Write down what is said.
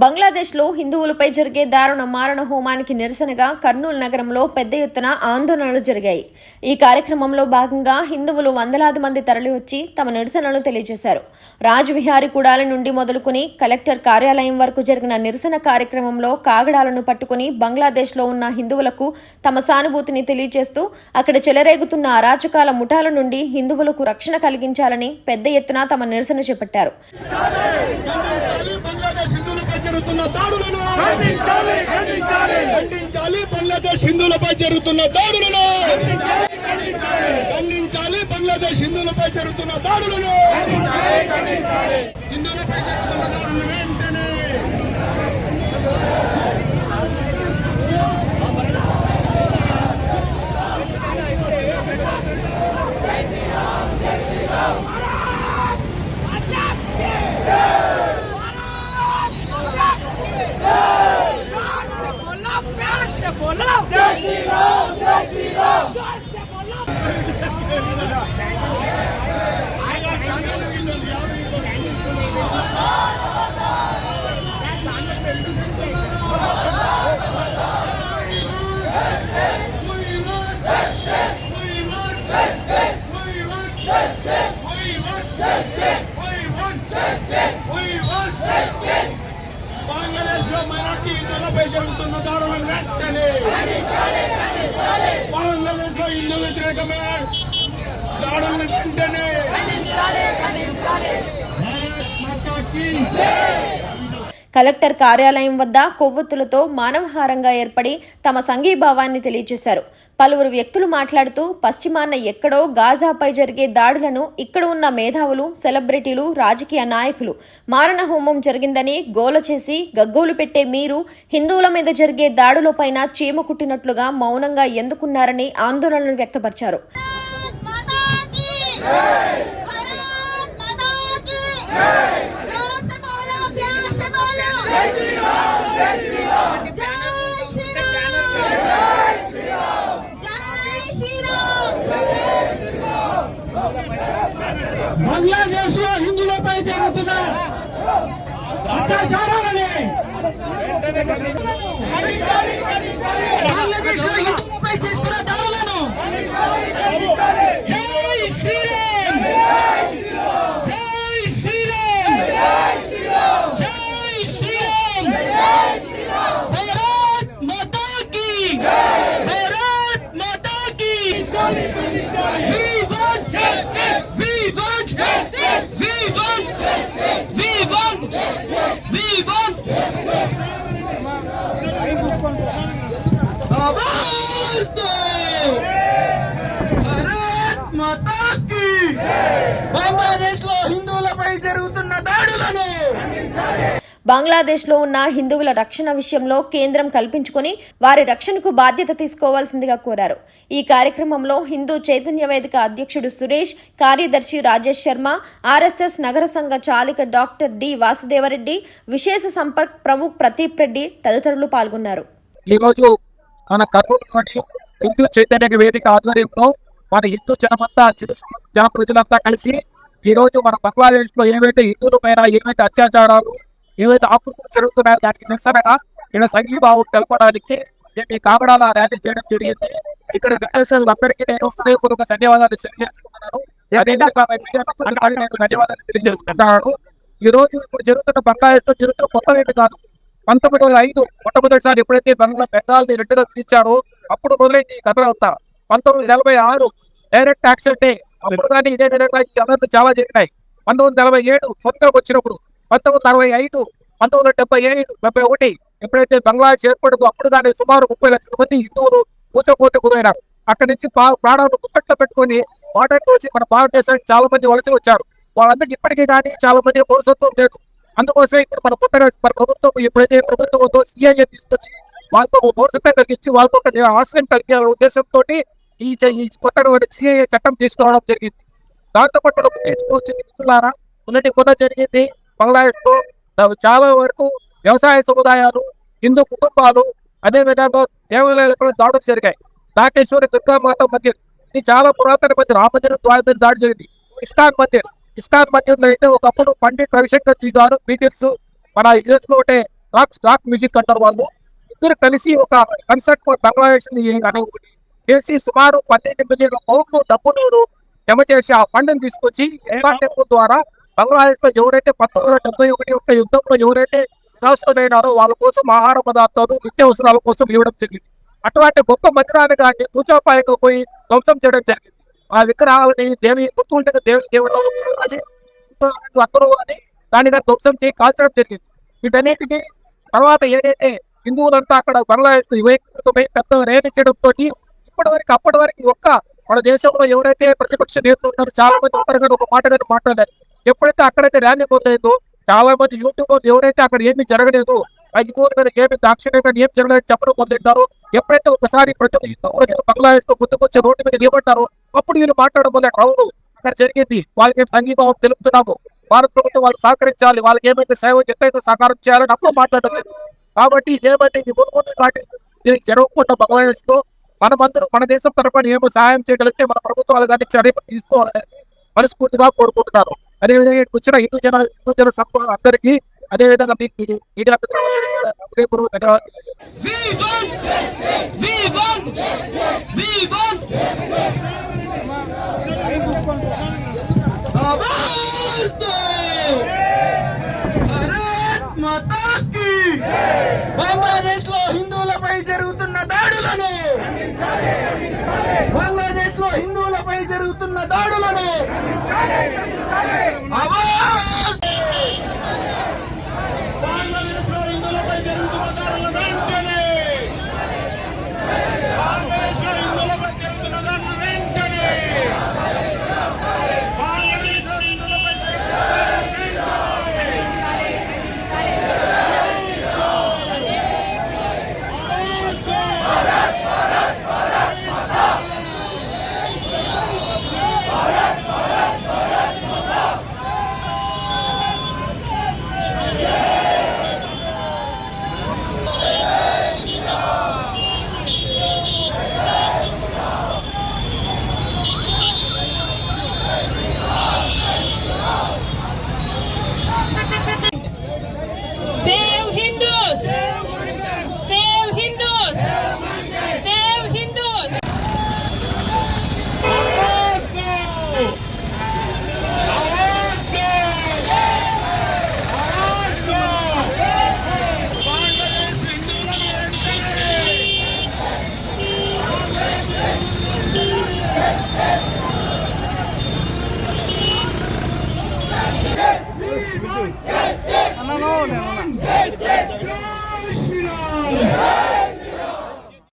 బంగ్లాదేశ్లో హిందువులపై జరిగే దారుణ మారణ హోమానికి నిరసనగా కర్నూలు నగరంలో పెద్ద ఎత్తున ఆందోళనలు జరిగాయి. ఈ కార్యక్రమంలో భాగంగా హిందువులు వందలాది మంది తరలివచ్చి తమ నిరసనలు తెలియజేశారు. రాజ్విహారీ కూడాలి నుండి మొదలుకుని కలెక్టర్ కార్యాలయం వరకు జరిగిన నిరసన కార్యక్రమంలో కాగడాలను పట్టుకుని బంగ్లాదేశ్లో ఉన్న హిందువులకు తమ సానుభూతిని తెలియజేస్తూ అక్కడ చెలరేగుతున్న అరాచకాల ముఠాల నుండి హిందువులకు రక్షణ కలిగించాలని పెద్ద ఎత్తున తమ నిరసన చేపట్టారు. బంగ్లాదేశ్ హిందువులపై జరుగుతున్న దాడులను ఖండించాలి. బంగ్లాదేశ్ హిందువులపై జరుగుతున్న దాడులను హిందువులపై జరుగుతున్న దాడులను వెంటనే బంగ్లాదేశ్ లో మైనార్టీ హిందువులపై జరుగుతున్న దాడులను వెంటనే బంగ్లాదేశ్ లో హిందూ వ్యతిరేకమైన దాడులను వెంటనే భారత్ మాతా కీ కలెక్టర్ కార్యాలయం వద్ద కొవ్వొత్తులతో మానవహారంగా ఏర్పడి తమ సంఘీభావాన్ని తెలియజేశారు. పలువురు వ్యక్తులు మాట్లాడుతూ పశ్చిమాన ఎక్కడో గాజాపై జరిగే దాడులను ఇక్కడ ఉన్న మేధావులు, సెలబ్రిటీలు, రాజకీయ నాయకులు మారణ హోమం జరిగిందని గోల చేసి గగ్గోలు పెట్టే మీరు హిందువుల మీద జరిగే దాడులపైన చీమ కుట్టినట్లుగా మౌనంగా ఎందుకున్నారని ఆందోళనలు వ్యక్తపరిచారు. బంగ్లాదేశ్ లో హిందువులపై జరుగుతున్న అత్యాచారాలని బంగ్లాదేశ్ లో హిందువులపై చేస్తున్న దాడులను జై శ్రీరామ్, జై శ్రీరామ్, జై శ్రీరామ్, భారత్ మాతా కీ, భారత్ మాతా కీ. బంగ్లాదేశ్ లో హిందువులపై జరుగుతున్న దాడులను బంగ్లాదేశ్లో ఉన్న హిందువుల రక్షణ విషయంలో కేంద్రం కల్పించుకుని వారి రక్షణకు బాధ్యత తీసుకోవాల్సిందిగా కోరారు. ఈ కార్యక్రమంలో హిందూ చైతన్య వేదిక అధ్యక్షుడు సురేష్, కార్యదర్శి రాజేష్ శర్మ, ఆర్ఎస్ఎస్ నగర సంఘ చాలిక డాక్టర్ డి వాసుదేవరెడ్డి, విశేష సంపర్క్ ప్రముఖ్ ప్రదీప్ రెడ్డి తదితరులు పాల్గొన్నారు. ఈరోజు మన కర్నూలు హిందూ చైతన్య వేదిక ఆధ్వర్యంలో మన హిందూ జన ప్రజలంతా కలిసి ఈ రోజు మన బంగ్లాదేశ్ లో ఏవైతే హిందువుల పైన ఏవైతే అత్యాచారాలు, ఏవైతే ఆకృతులు జరుగుతున్నాయో దానికి నిరసనగా ఇక్కడ సంఘీభావం తెలపడానికి ఈ కాగడాల ర్యాలీ చేయడం జరిగింది. ఇక్కడ విద్యార్థులందరికీ నేను హృదయపూర్వక ధన్యవాదాలు తెలియజేస్తున్నాను. ధన్యవాదాలు తెలియజేస్తున్నాను. ఈ రోజు ఇప్పుడు జరుగుతున్న బంగ్లాదేశ్ లో జరుగుతున్న కొత్త రేటు కాదు. 1905 మొట్టమొదటిసారి ఎప్పుడైతే బెంగాల్ని రెండుగా తీర్చారో అప్పుడు మొదలైంది ఈ కథ అవుతా. 1946 డైరెక్ట్ యాక్షన్ డే, అప్పుడు కానీ ఇదే విధంగా చాలా జరిగినాయి. 1947 స్వతంత్రం వచ్చినప్పుడు, 1965, 1977, 71 ఎప్పుడైతే బంగ్లాదేశ్ ఏర్పడుతూ అప్పుడు కానీ సుమారు 30 లక్షల మంది హిందువులు కూచపోతే గురైనారు. అక్కడి నుంచి ప్రాణాలను గుప్పట్లో పెట్టుకుని వాటర్ వచ్చి మన భారతదేశానికి చాలా మంది వలస వచ్చారు. వాళ్ళందరికీ ఇప్పటికీ కానీ చాలా మంది పౌరసత్వం లేదు. అందుకోసమే ఇప్పుడు మన ప్రభుత్వం ఎప్పుడైతే ప్రభుత్వంతో సిఐఏ తీసుకొచ్చి వాళ్ళతో పౌరసత్వం కలిగించి వాళ్ళతో ఆశ్రయం కలిగే ఉద్దేశంతో ఈ కొత్త సిఐఏ చట్టం తీసుకురావడం జరిగింది. దాంతో పాటు మొన్నటి కొత్త జరిగింది బంగ్లాదేశ్ లో చాలా వరకు వ్యవసాయ సముదాయాలు, హిందూ కుటుంబాలు, అదేవిధంగా దేవాలయాలకు దాడులు జరిగాయి. నాగేశ్వరి దుర్గామాత మందిర్ ఇది చాలా పురాతన మందిర్. ఆ మందిరం ద్వారా దాడి జరిగింది. ఇస్కాన్ మందిర్ లో అయితే ఒకప్పుడు పండిట్ రవిశంకర్ జీ గారు మీకు తెలుసు, మన యుఎస్ లో ఉంటే రాక్ మ్యూజిక్ అంటారు వాళ్ళు. ఇద్దరు కలిసి ఒక కన్సర్ట్ బంగ్లాదేశ్ చేసి సుమారు 12 మిలియన్ల పౌండ్లు డబ్బులు జమ చేసి ఆ ఫండ్ని తీసుకొచ్చి ఇస్కాన్ టెంపుల్ ద్వారా బంగ్లాదేశ్ లో ఎవరైతే 1971 యొక్క యుద్ధంలో ఎవరైతే నిరాశ్రమైనారో వాళ్ళ కోసం ఆహార పదార్థాలు నిత్యావసరాల కోసం ఇవ్వడం జరిగింది. అటువంటి గొప్ప మందిరాన్ని కానీ దూచాపాయకు పోయి ధ్వంసం చేయడం జరిగింది. ఆ విగ్రహాలని దేవి గుర్తుంటే దేవుడు అందరూ అని దానిగా ధ్వంసం చేసి కాల్చడం జరిగింది. వీటన్నిటికీ తర్వాత ఏదైతే హిందువులంతా అక్కడ బంగ్లాదేశ్ వివేకమై పెద్ద ర్యాలీ చేయడంతో అప్పటి వరకు ఒక్క మన దేశంలో ఎవరైతే ప్రతిపక్ష నేతలు ఉన్నారో చాలా మంది ఒకరిగా ఒక మాటగానే మాట్లాడారు. ఎప్పుడైతే అక్కడైతే ర్యాలీ పోతుందో చాలా మంది యూట్యూబ్ ఎవరైతే అక్కడ ఏమీ జరగలేదు, ఆ హిందువుల మీద ఏమి దాక్షిణ్యంగా ఏం జరగలేదు చెప్పడం మొదలెట్టారు. ఎప్పుడైతే ఒకసారి బంగ్లాదేశ్ లో ముందుకొచ్చి రోడ్డు మీద ఏమంటారో అప్పుడు వీళ్ళు మాట్లాడడం మొదలెట్టారు. అవును అక్కడ జరిగింది, వాళ్ళకి సంఘీభావం తెలుపుతున్నాము, భారత ప్రభుత్వం వాళ్ళు సహకరించాలి, వాళ్ళకి ఏమైతే సేవ ఎట్లయితే సహకారం చేయాలని అప్పుడు మాట్లాడలేదు. కాబట్టి ఏమైతే ఇది ముందు దీనికి జరగకుండా బంగ్లాదేశ్ లో మనమందరూ మన దేశం తరఫున ఏమో సహాయం చేయగలిగితే మన ప్రభుత్వాలు కానీ చర్యలు తీసుకోవాలని మనస్ఫూర్తిగా కోరుకుంటున్నాను. అదేవిధంగా వచ్చిన హిందూ జన సంపద అందరికీ అదేవిధంగా మీకు బంగ్లాదేశ్ లో హిందువులపై జరుగుతున్న దాడులను బంగ్లాదేశ్ లో హిందువులపై జరుగుతున్న దాడులను బంగ్లాదేశ్ లో హిందువులపై జరుగుతున్న దాడులను వెంటనే బంగ్లాదేశ్ లో హిందువులపై జరుగుతున్న దాడులను వెంటనే బంగ్లాదేశ్ లో హిందువులపై Save Hindus! Save Hindus! Save Hindus! Bangladesh హిందువులను వెంటనే